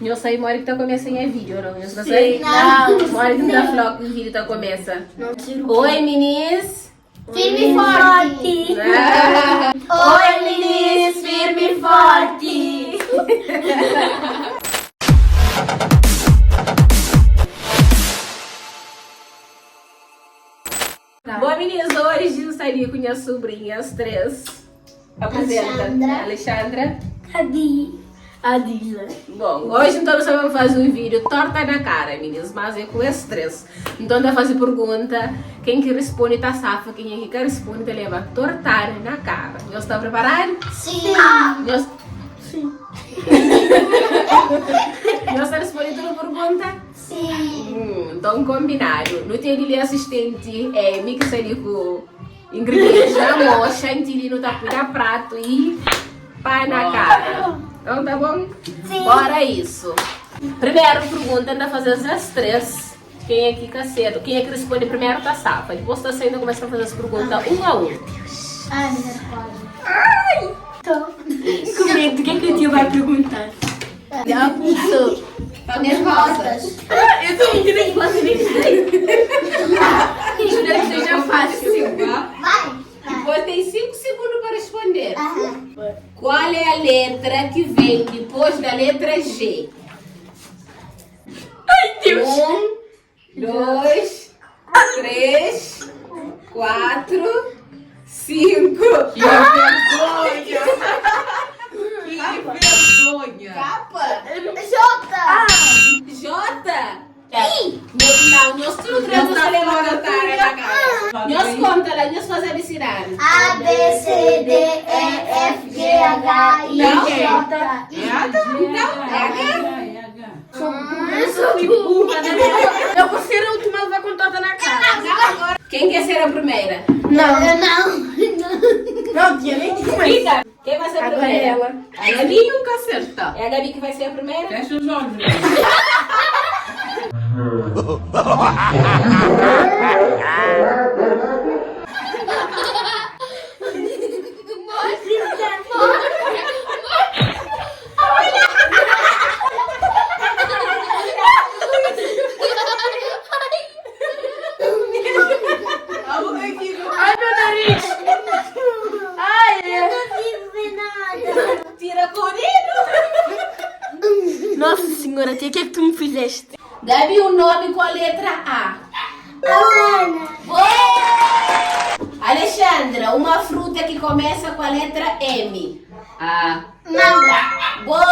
Eu sei, uma hora que está a começar em vídeo, não? Eu sei? Não. Uma hora que está a falar que o vídeo está a começar. Oi, meninas. Firme e forte! Oi, meninas, firme e forte! Bom, meninas, hoje eu estaria com minhas sobrinhas, três. Apresenta. Alexandra. Adila. Bom, hoje então nós vamos fazer um vídeo torta na cara, meninas, mas é com esses três. Então vai fazer pergunta, quem que responde tá safa, quem é que responde tá leva tortar na cara. Nós estamos preparados? Sim. Nós... Sim. Nós estamos respondendo toda pergunta? Sim. Então combinado. No dia de assistente, me que seria com ingredientes da mocha, ele não tá cuidando prato e pá na cara. Então tá bom? Sim. Bora isso. Primeiro pergunta, anda fazer as três. Quem é que cacedo? Quem é que responde primeiro tá safa. Depois tá saindo, começa a fazer as perguntas um a um. Ai, misericórdia. Ai! Com medo, o que é que o tio vai perguntar? Já puxou. Tá nervosa. Eu tô mentindo que você nem sei. Espero que seja fácil. Vai. Depois tem 5 segundos para responder. Qual é a letra que vem depois da letra G? Ai, Deus. 1, 2, 3, 4, 5. Que vergonha! Que vergonha! Capa? Jota. J? Não, nós não temos a levantar na cara. Nós conta lá, nós fazemos ensinar. A, B, C, D, E, F, G, H, I, Não. J. Eu sou que burra, né? Eu vou ser a última a levar com torta na cara. Quem quer ser a primeira? Não. Não, tia, nem Fica. Quem vai ser a primeira? ela. A Gabi nunca acerta. É a Gabi que vai ser a primeira? Fecha os olhos. Ai, meu nariz. Ai, eu não vi nada. Tira correndo. Nossa senhora, tia, o que é que tu me fizeste? Gabi, o nome com a letra A. Ana. Alexandra, uma fruta que começa com a letra M. Ah, Manga. Boa!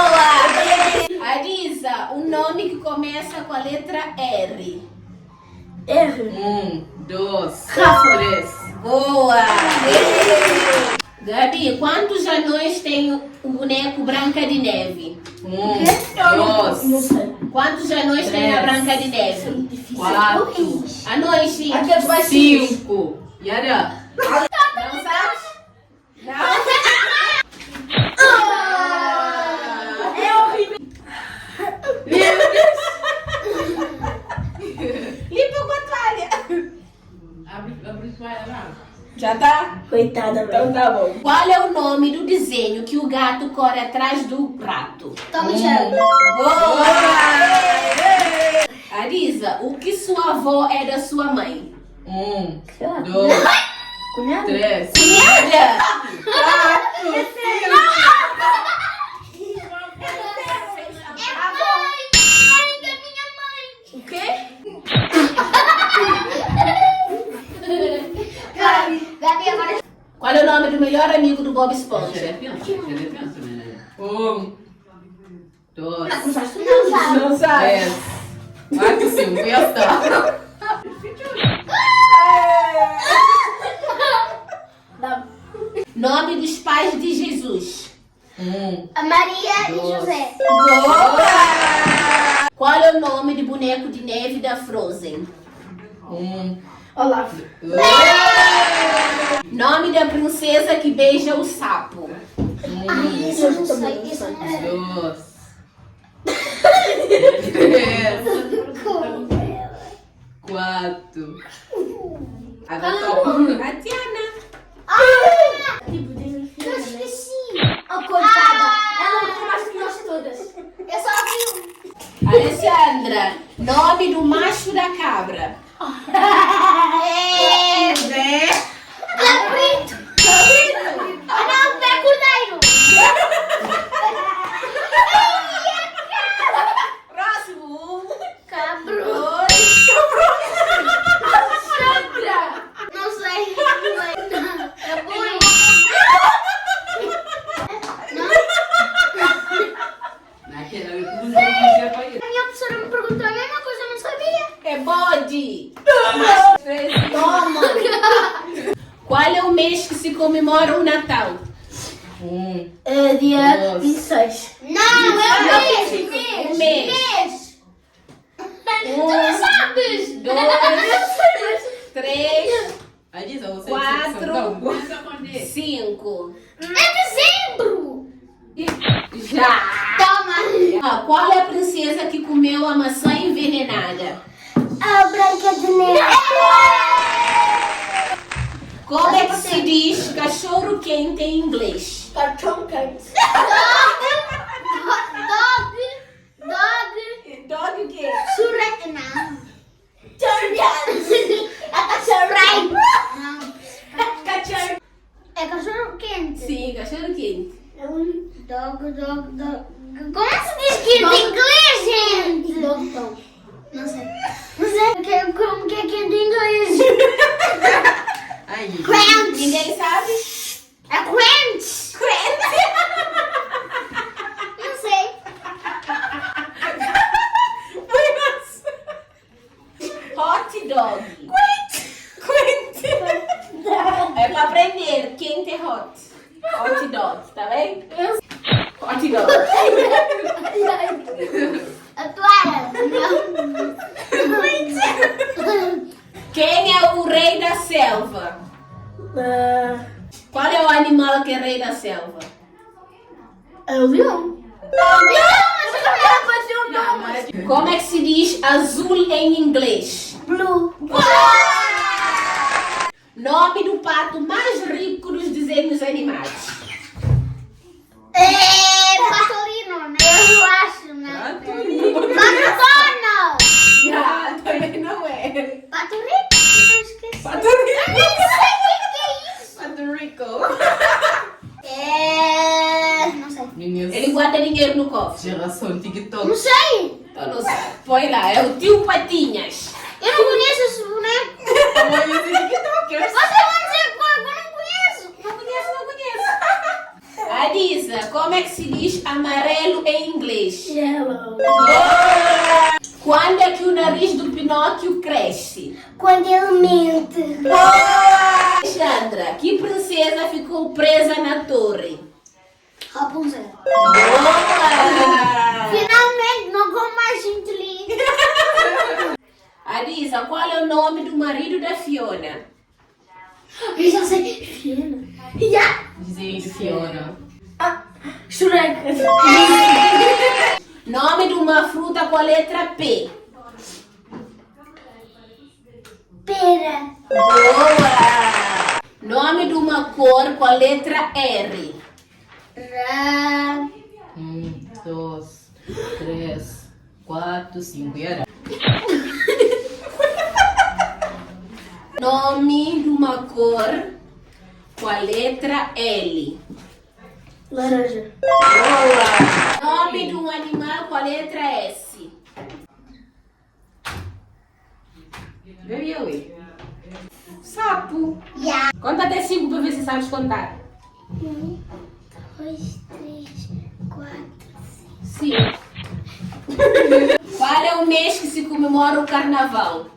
Arisa, um nome que começa com a letra R. R. 2, 3. Boa! Gabi, quantos anões tem o boneco Branca de Neve? 2, sei. Quantos anões tem a Branca de Neve? 4, Anões, sim. 5. Yara. Não sabe? Não? É horrível. Limpa com a toalha. Abre lá. Já tá? Coitada, Então velho. tá bom. Qual é o nome do desenho que o gato corre atrás do prato? Toma, Jerry. Boa! Arisa, o que sua avó é da sua mãe? 2, Cunhada? 3. Cunhada! O quê? Gabi, agora... Qual é o nome do melhor amigo do Bob Esponja? 1, 2, Não sabe. Não sabe? 3, 4, 5. E está. Nome dos pais de Jesus? A Maria e Dois. José. Boa! Qual é o nome de boneco de neve da Frozen? Olaf. 2, Nome da princesa que beija o sapo? Isso eu não sei. Isso 2, 3, 4. Agora toca. A Tiana. Eu esqueci. Oh, coitada. Ela não tem mais que nós todas. Eu só vi um. Alessandra, nome do macho da cabra. Zé. Cabrito. Ah, não, é cordeiro. Próximo. Cabro. Não sei. É boi. Naquela eu não sabia para isso. A minha professora me perguntou a mesma coisa, eu não sabia. É bode. Toma. Qual é o mês que se comemora o Natal? Dia Nossa. 26. Não, é o mês. Um mês. Tu não sabes. 2, 3, Aí diz, você 4, não. 5. É dezembro. Já! Toma. Qual é a princesa que comeu a maçã envenenada? A Branca de Neve. Como é que se diz cachorro quente em inglês? Cartão quente. Dog. Dog o quê? Surrect. Não. É cachorro. Não. Cachorro. É cachorro quente. Sim, cachorro quente. Dog. Como se diz quente em inglês, gente? Não sei. Como que é quente em inglês? Aí. Crunch. Ninguém sabe? É crunch. Não sei. Hot dog. Quente. É pra aprender. Quente é hot. Hot dog, tá bem? Hot dog. A toalha. Quem é o rei da selva? Qual é o animal que é rei da selva? É o leão. Como é que se diz azul em inglês? Blue. Nome do pato mais rico dos desenhos animados. Patolino, né? Eu acho, né? Patorino. Pato Não, também não é. Pato Rico? Eu esqueci. Pato Eu rico. nem sei o que é isso. Puerto Rico. Não sei. Meninas. Ele guarda dinheiro no cofre. Geração Não TikTok. sei. Então não sabe. Põe lá, é o tio Patinhas. Eu não conheço esse boneco. Olha esse TikTokers. Você vai dizer qual? Eu não conheço. Não conheço. Adisa, como é que se diz amarelo em inglês? Yellow. Quando é que o nariz do Pinóquio cresce? Quando ele mente. Alexandra, que princesa ficou presa na torre? Rapunzel. Boa! Finalmente, não como mais inteligente. Adisa, qual é o nome do marido da Fiona? Eu já sei. Fiona. Já. Dizer Fiona. Shrek. Nome de uma fruta com a letra P. Pera. Boa! Nome de uma cor com a letra R. Ra. 1, 2, 3, 4, 5. E era? Nome de uma cor com a letra L. Laranja. Boa! Nome de um animal com a letra S. Veio eu. Sapo. Já. Conta até 5 para ver se sabes contar. 1, 2, 3, 4, 5. Qual é o mês que se comemora o carnaval?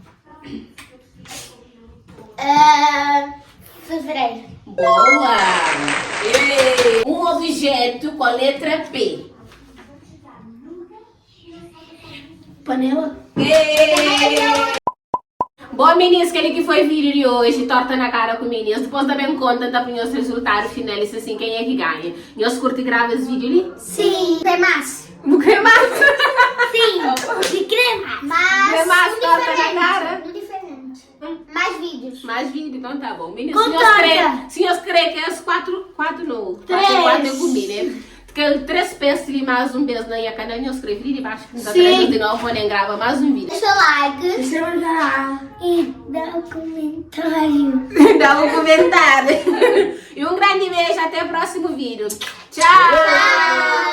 Fevereiro. Boa! Ei. Um objeto com a letra P. Panela. Ei. Bom, meninas, aquele que foi vídeo de hoje, torta na cara com meninas. Depois também conta para os resultados finais, assim, quem é que ganha. Nós curte e grava esse vídeo ali? Sim. Cremaço. No cremaço? Sim. De crema. Mas. Cremaço, torta na cara. Diferente. Mais vídeos. Mais vídeo, então tá bom. Meninas, Com torta. se nós crê que é as quatro não. Três. 4 eu comi, né? Que 3 pesos e mais um peso na minha canal. Eu escrevi de baixo que de novo vou gravar mais um vídeo. Deixa o like, se inscreva no canal e dá um comentário. Dá um comentário. E um grande beijo, até o próximo vídeo. Tchau!